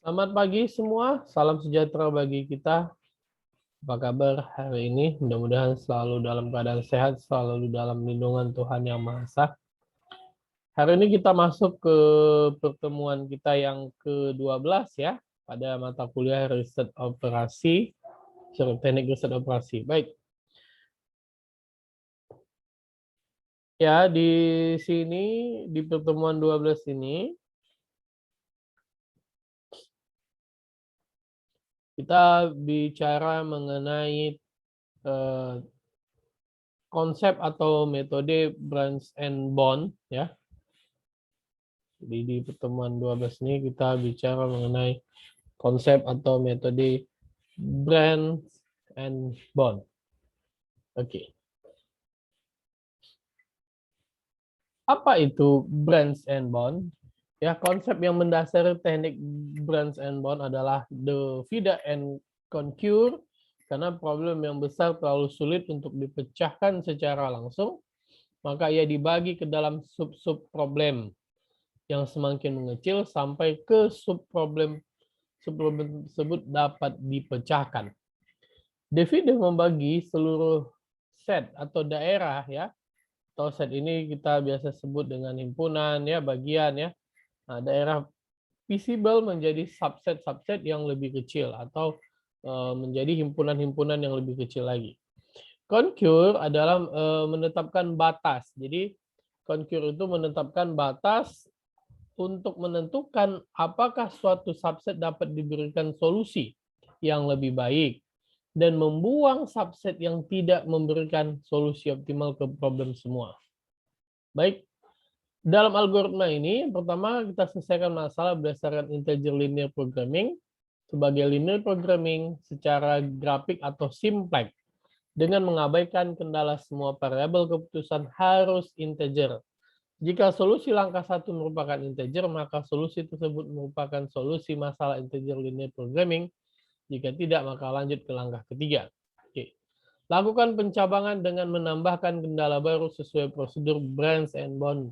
Selamat pagi semua, salam sejahtera bagi kita. Apa kabar hari ini? Mudah-mudahan selalu dalam keadaan sehat, selalu dalam lindungan Tuhan Yang Maha Esa. Hari ini kita masuk ke pertemuan kita yang ke-12 ya, pada mata kuliah riset operasi, teknik riset operasi. Baik. Ya, di sini, di pertemuan 12 ini, kita bicara mengenai konsep atau metode branch and bond ya. Jadi di pertemuan 12 ini kita bicara mengenai konsep atau metode branch and bond. Oke. Apa itu branch and bond? Ya, konsep yang mendasari teknik branch and bond adalah divide and conquer karena problem yang besar terlalu sulit untuk dipecahkan secara langsung, maka ia dibagi ke dalam sub-sub problem yang semakin mengecil sampai ke subproblem tersebut dapat dipecahkan. Divide membagi seluruh set atau daerah ya, atau set ini kita biasa sebut dengan himpunan ya, bagian ya. Nah, daerah visible menjadi subset-subset yang lebih kecil atau menjadi himpunan-himpunan yang lebih kecil lagi. Conquer adalah menetapkan batas. Jadi conquer itu menetapkan batas untuk menentukan apakah suatu subset dapat diberikan solusi yang lebih baik dan membuang subset yang tidak memberikan solusi optimal ke problem semua. Baik, dalam algoritma ini, pertama kita selesaikan masalah berdasarkan integer linear programming sebagai linear programming secara grafik atau simplex dengan mengabaikan kendala semua variabel keputusan harus integer. Jika solusi langkah 1 merupakan integer, maka solusi tersebut merupakan solusi masalah integer linear programming. Jika tidak, maka lanjut ke langkah ketiga. Oke. Lakukan pencabangan dengan menambahkan kendala baru sesuai prosedur branch and bond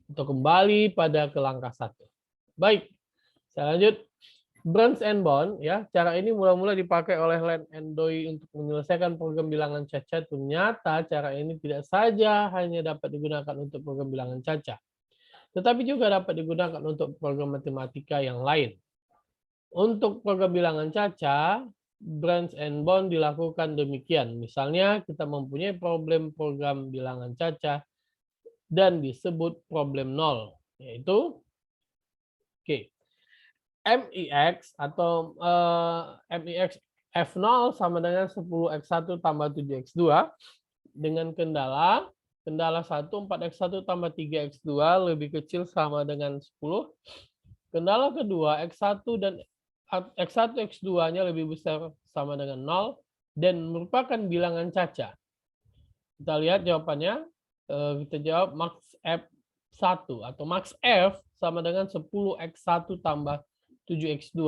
untuk kembali pada ke langkah 1. Baik, saya lanjut. Branch and bond, ya, cara ini mula-mula dipakai oleh Len and Doi untuk menyelesaikan program bilangan caca. Ternyata cara ini tidak saja hanya dapat digunakan untuk program bilangan caca, tetapi juga dapat digunakan untuk program matematika yang lain. Untuk program bilangan caca, branch and bond dilakukan demikian. Misalnya kita mempunyai problem program bilangan caca dan disebut problem 0, yaitu MIX atau MIX F0 sama dengan 10X1 tambah 7X2 dengan kendala 1 4X1 tambah 3X2 lebih kecil sama dengan 10. Kendala kedua X1 dan X1 X2-nya lebih besar sama dengan 0 dan merupakan bilangan caca. Kita lihat jawabannya. Kita jawab max F1 atau max F sama dengan 10X1 tambah 7X2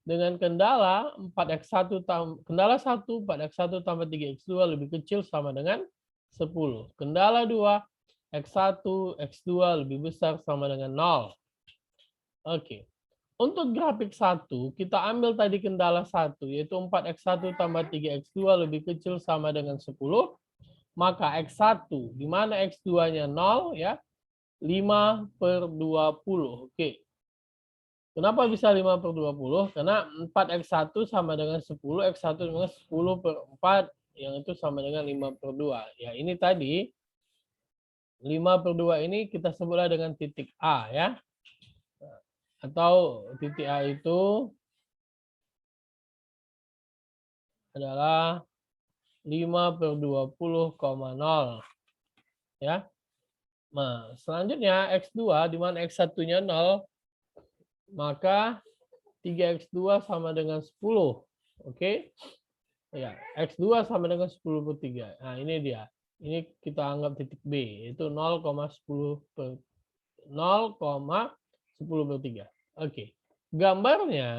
dengan kendala 4X1 kendala 1 4X1 tambah 3X2 lebih kecil sama dengan 10. Kendala 2 X1 X2 lebih besar sama dengan 0. Oke. Untuk grafik 1, kita ambil tadi kendala 1 yaitu 4X1 tambah 3X2 lebih kecil sama dengan 10. Maka X1 di mana X2-nya 0 ya. 5/20. Oke. Kenapa bisa 5/20? Karena 4X1 sama dengan 10, X1 sama dengan 10/4, yang itu sama dengan 5/2. Ya, ini tadi 5/2 ini kita sebutlah dengan titik A ya. Atau titik A itu adalah 5/20,0 ya. Nah, selanjutnya X2 di mana X1-nya 0, maka 3X2 sama dengan 10. Oke. Ya, X2 sama dengan 10/3. Nah, ini dia. Ini kita anggap titik B, yaitu 0,10/3. Oke. Gambarnya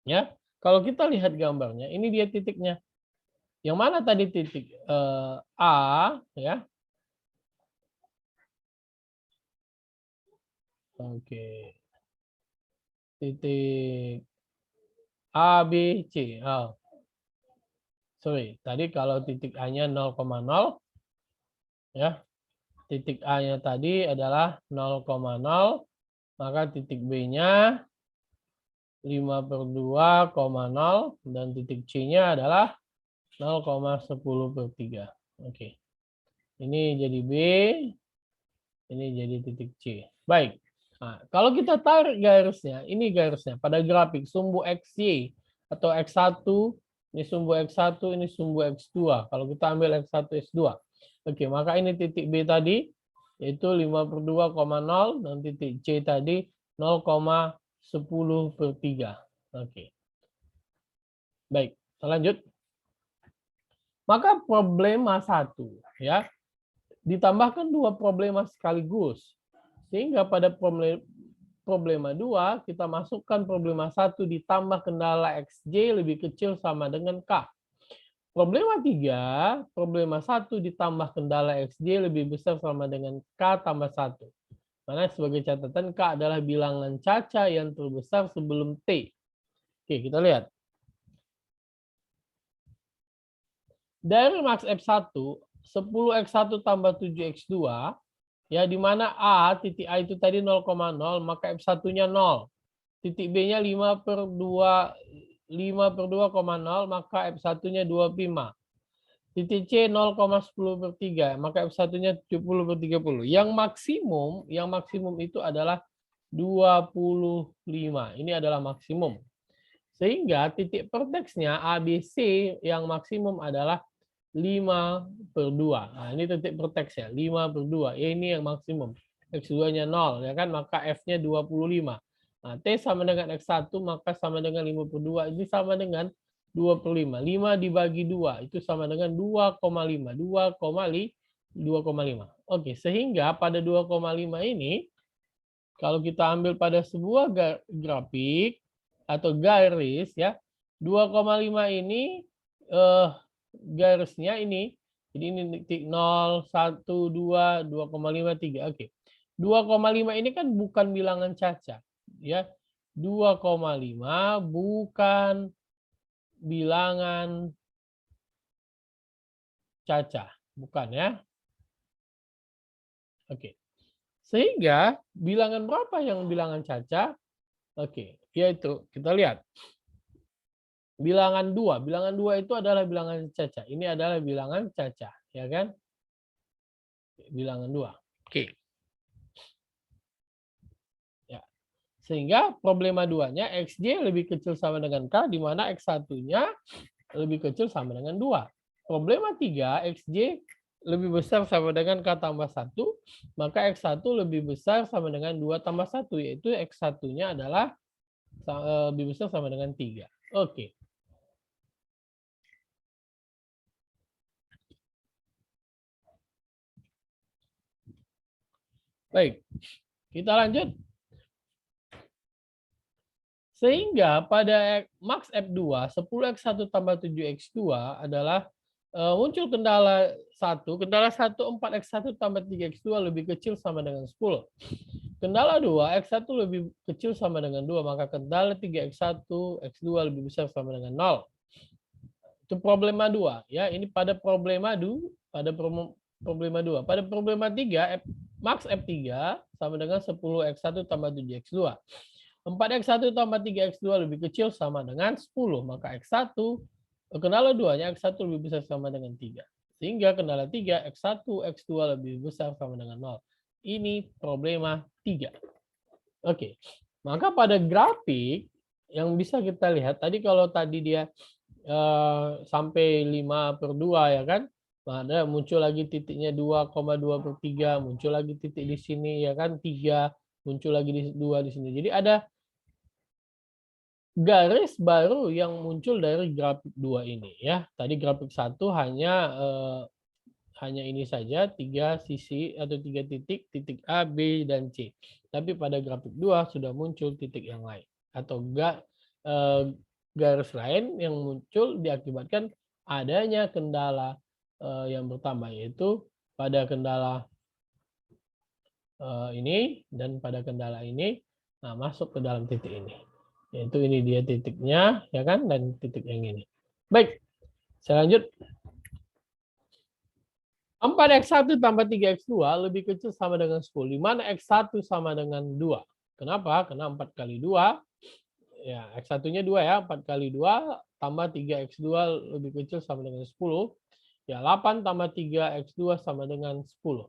ya, kalau kita lihat gambarnya, ini dia titiknya. Yang mana tadi titik A ya? Oke. titik A, B, C. Oh, sorry, tadi kalau titik A-nya 0,0, ya, titik A-nya tadi adalah 0,0, maka titik B-nya 5/2,0 dan titik C-nya adalah 0,10/3. Oke. Ini jadi B, ini jadi titik C. Baik. Nah, kalau kita tarik garisnya, ini garisnya pada grafik sumbu XY atau X1, ini sumbu X1, ini sumbu X2. Kalau kita ambil X1, X2. Oke, maka ini titik B tadi, yaitu 5/2,0 dan titik C tadi 0,10/3. Oke. Baik, kita lanjut. Maka problema 1, ya, ditambahkan 2 problema sekaligus. Sehingga pada problema 2, kita masukkan problema 1 ditambah kendala XJ lebih kecil sama dengan K. Problema 3, problema 1 ditambah kendala XJ lebih besar sama dengan K tambah 1. Karena sebagai catatan, K adalah bilangan caca yang terbesar sebelum T. Oke, kita lihat. Dari max F1, 10X1 tambah 7X2, ya, di mana A, titik A itu tadi 0,0, maka F1-nya 0. Titik B-nya 5/2,0, maka F1-nya 2/5. Titik C 0,10/3, maka F1-nya 70/30. Yang maksimum itu adalah 25. Ini adalah maksimum. Sehingga titik verteksnya ABC yang maksimum adalah 5/2. Nah, ini titik verteksnya 5/2. Ya, ini yang maksimum. X2-nya 0, ya kan? Maka F-nya 25. Nah, T sama dengan X1, maka sama dengan 5/2. Ini sama dengan 2/5. 5 dibagi 2, itu sama dengan 2,5. 2,5. Oke, sehingga pada 2,5 ini, kalau kita ambil pada sebuah grafik atau garis, ya, 2,5 ini garisnya ini. Jadi ini titik 0, 1, 2, 2,5, 3. Oke. 2,5 ini kan bukan bilangan caca, ya. 2,5 bukan bilangan caca, bukan, ya. Oke. Sehingga bilangan berapa yang bilangan caca? Oke, yaitu kita lihat. Bilangan 2. Bilangan 2 itu adalah bilangan caca. Ini adalah bilangan caca, ya kan? Bilangan 2. Oke. Ya. Sehingga problema 2-nya XJ lebih kecil sama dengan K, di mana X1-nya lebih kecil sama dengan 2. Problema 3, XJ lebih besar sama dengan K tambah 1, maka X1 lebih besar sama dengan 2 tambah 1, yaitu X1-nya adalah lebih besar sama dengan 3. Oke. Baik, kita lanjut. Sehingga pada max F2, 10X1 tambah 7X2 adalah muncul kendala 1. Kendala 1, 4X1 tambah 3X2 lebih kecil sama dengan 10. Kendala 2, X1 lebih kecil sama dengan 2, maka kendala 3X1, X2 lebih besar sama dengan 0. Itu problema 2. Ya, ini pada problema 2. Pada problema 2. Pada problema 3, max F3 sama dengan 10X1 tambah 7X2. 4X1 tambah 3X2 lebih kecil sama dengan 10. Maka X1, kendala 2-nya X1 lebih besar sama dengan 3. Sehingga kendala 3, X1, X2 lebih besar sama dengan 0. Ini problema 3. Oke, maka pada grafik yang bisa kita lihat, tadi kalau tadi dia sampai 5/2, ya kan? Ada muncul lagi titiknya 2,2/3, muncul lagi titik di sini, ya kan? 3, muncul lagi di 2 di sini. Jadi ada garis baru yang muncul dari grafik 2 ini, ya. Tadi grafik 1 hanya ini saja, 3 sisi atau 3 titik, titik A, B, dan C. Tapi pada grafik 2 sudah muncul titik yang lain atau garis lain yang muncul diakibatkan adanya kendala yang bertambah, yaitu pada kendala ini dan pada kendala ini, nah, masuk ke dalam titik ini. Yaitu ini dia titiknya, ya kan, dan titik yang ini. Baik, saya lanjut. 4x1 tambah 3x2 lebih kecil sama dengan 10. Di mana x1 sama dengan 2. Kenapa? Karena 4 kali 2, ya x1-nya 2 ya, 4 kali 2 tambah 3x2 lebih kecil sama dengan 10. Ya, 8 tambah 3x2 sama dengan 10.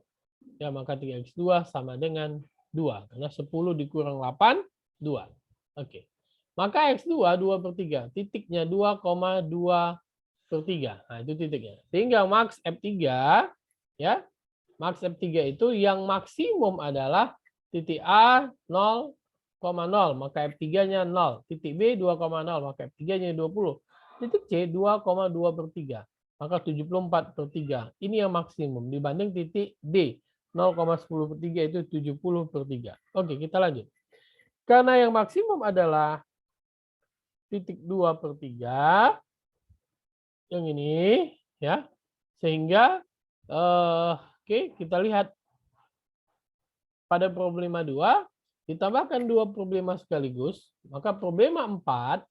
Ya, maka 3x2 sama dengan 2. Karena 10 dikurang 8, 2. Oke. Maka x2, 2/3. Titiknya 2,2/3. Nah, itu titiknya. Sehingga max F3, ya, max F3 itu yang maksimum adalah titik A 0,0, maka F3-nya 0. Titik B 2,0, maka F3-nya 20. Titik C 2,2/3, maka 74/3. Ini yang maksimum dibanding titik D 0,10/3 itu 70/3. Oke, kita lanjut. Karena yang maksimum adalah titik 2/3, yang ini, ya, sehingga oke, kita lihat pada problema 2 ditambahkan 2 problema sekaligus, maka problema 4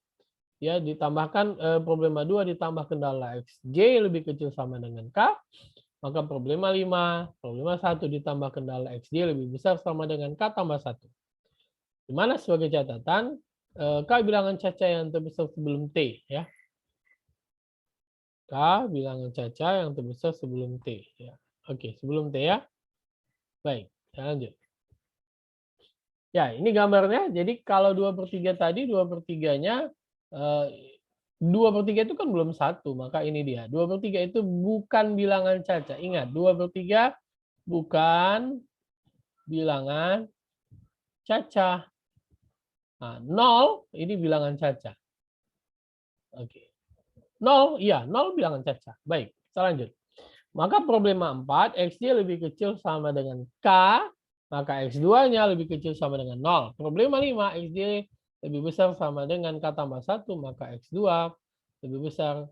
ya ditambahkan problema 2 ditambah kendala xj lebih kecil sama dengan k, maka problema 5, problema 1 ditambah kendala xj lebih besar sama dengan k tambah 1. Di mana sebagai catatan k bilangan caca yang terbesar sebelum t, ya. K bilangan caca yang terbesar sebelum T. Ya. Oke, sebelum T ya. Baik, saya lanjut. Ya, ini gambarnya. Jadi kalau 2/3 tadi, 2/3-nya, 2/3 itu kan belum 1, maka ini dia. 2/3 itu bukan bilangan caca. Ingat, 2/3 bukan bilangan caca. Nah, 0 ini bilangan caca. Oke. 0, iya, 0 bilangan caca. Baik, kita lanjut. Maka problema 4, X-nya lebih kecil sama dengan K, maka X2-nya lebih kecil sama dengan 0. Problema 5, X-nya lebih besar sama dengan K tambah 1, maka X2 lebih besar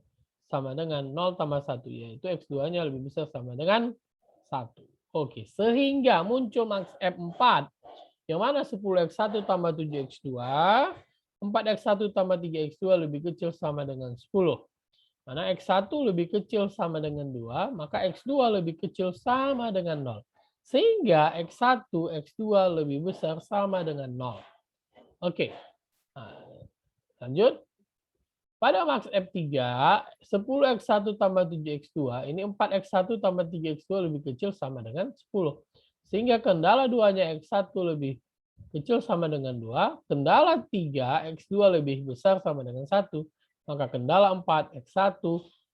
sama dengan 0 tambah 1, yaitu X2-nya lebih besar sama dengan 1. Oke, sehingga muncul max F4, yang mana 10x1 tambah 7x2, 4x1 tambah 3x2 lebih kecil sama dengan 10. Mana X1 lebih kecil sama dengan 2, maka X2 lebih kecil sama dengan 0. Sehingga X1, X2 lebih besar sama dengan 0. Oke, nah, lanjut. Pada max F3, 10x1 tambah 7x2, ini 4x1 tambah 3x2 lebih kecil sama dengan 10. Sehingga kendala 2-nya X1 lebih kecil sama dengan 2, kendala 3, X2 lebih besar sama dengan 1, maka kendala 4, X1,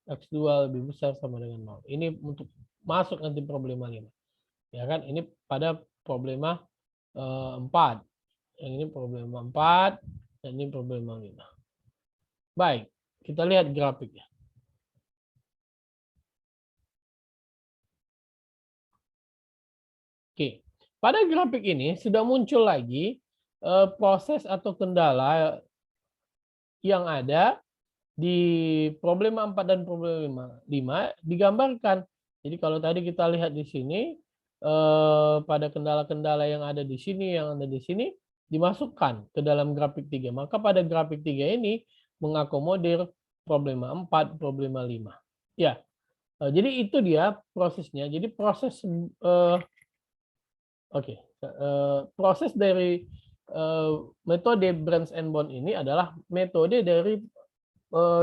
X2 lebih besar sama dengan 0. Ini untuk masuk nanti problema 5. Ya kan, ini pada problema 4. Yang ini problema 4, dan ini problema 5. Baik, kita lihat grafiknya. Oke, pada grafik ini sudah muncul lagi proses atau kendala yang ada di problema 4 dan problema 5 digambarkan. Jadi kalau tadi kita lihat di sini, pada kendala-kendala yang ada di sini, yang ada di sini, dimasukkan ke dalam grafik 3. Maka pada grafik 3 ini mengakomodir problema 4, problema 5. Ya, jadi itu dia prosesnya. Jadi proses, proses dari metode Branch and Bond ini adalah metode dari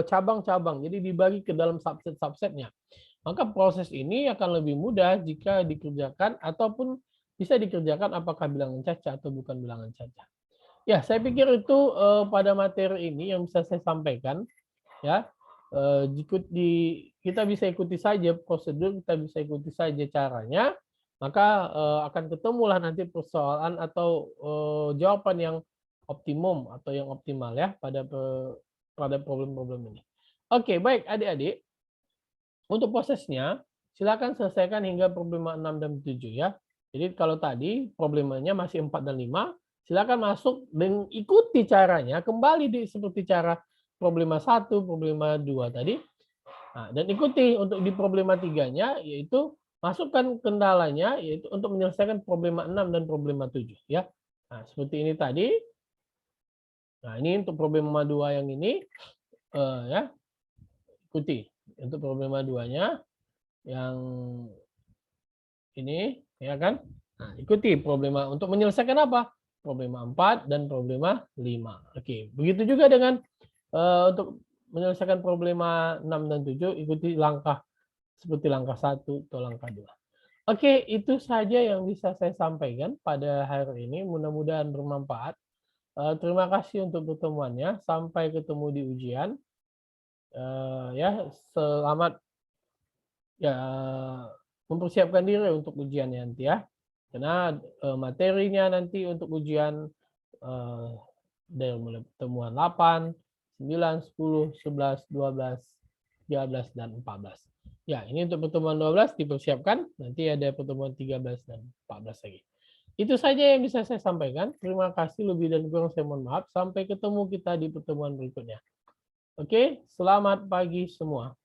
cabang-cabang, jadi dibagi ke dalam subset-subsetnya. Maka proses ini akan lebih mudah jika dikerjakan ataupun bisa dikerjakan apakah bilangan caca atau bukan bilangan caca. Ya, saya pikir itu pada materi ini yang bisa saya sampaikan. Ya, kita bisa ikuti saja prosedur, kita bisa ikuti saja caranya, maka akan ketemulah nanti persoalan atau jawaban yang optimum atau yang optimal ya pada problem-problem ini. Oke, baik adik-adik. Untuk prosesnya, silakan selesaikan hingga problema 6 dan 7 ya. Jadi kalau tadi problemanya masih 4 dan 5, silakan masuk dan ikuti caranya, kembali seperti cara problema 1, problema 2 tadi. Nah, dan ikuti untuk di problema 3-nya, yaitu masukkan kendalanya, yaitu untuk menyelesaikan problema 6 dan problema 7 ya. Nah, seperti ini tadi. Nah, ini untuk problema 2 yang ini, ya, ikuti. Untuk problema 2-nya yang ini, ya kan? Nah, ikuti problema untuk menyelesaikan apa? Problema 4 dan problema 5. Oke, begitu juga dengan untuk menyelesaikan problema 6 dan 7, ikuti langkah seperti langkah 1 atau langkah 2. Oke, itu saja yang bisa saya sampaikan pada hari ini. Mudah-mudahan bermanfaat. Terima kasih untuk pertemuannya. Sampai ketemu di ujian. Ya, selamat ya mempersiapkan diri untuk ujiannya nanti ya. Karena materinya nanti untuk ujian dari mulai pertemuan 8, 9, 10, 11, 12, 13, dan 14. Ya, ini untuk pertemuan 12 dipersiapkan. Nanti ada pertemuan 13 dan 14 lagi. Itu saja yang bisa saya sampaikan. Terima kasih, lebih dan kurang saya mohon maaf. Sampai ketemu kita di pertemuan berikutnya. Oke, selamat pagi semua.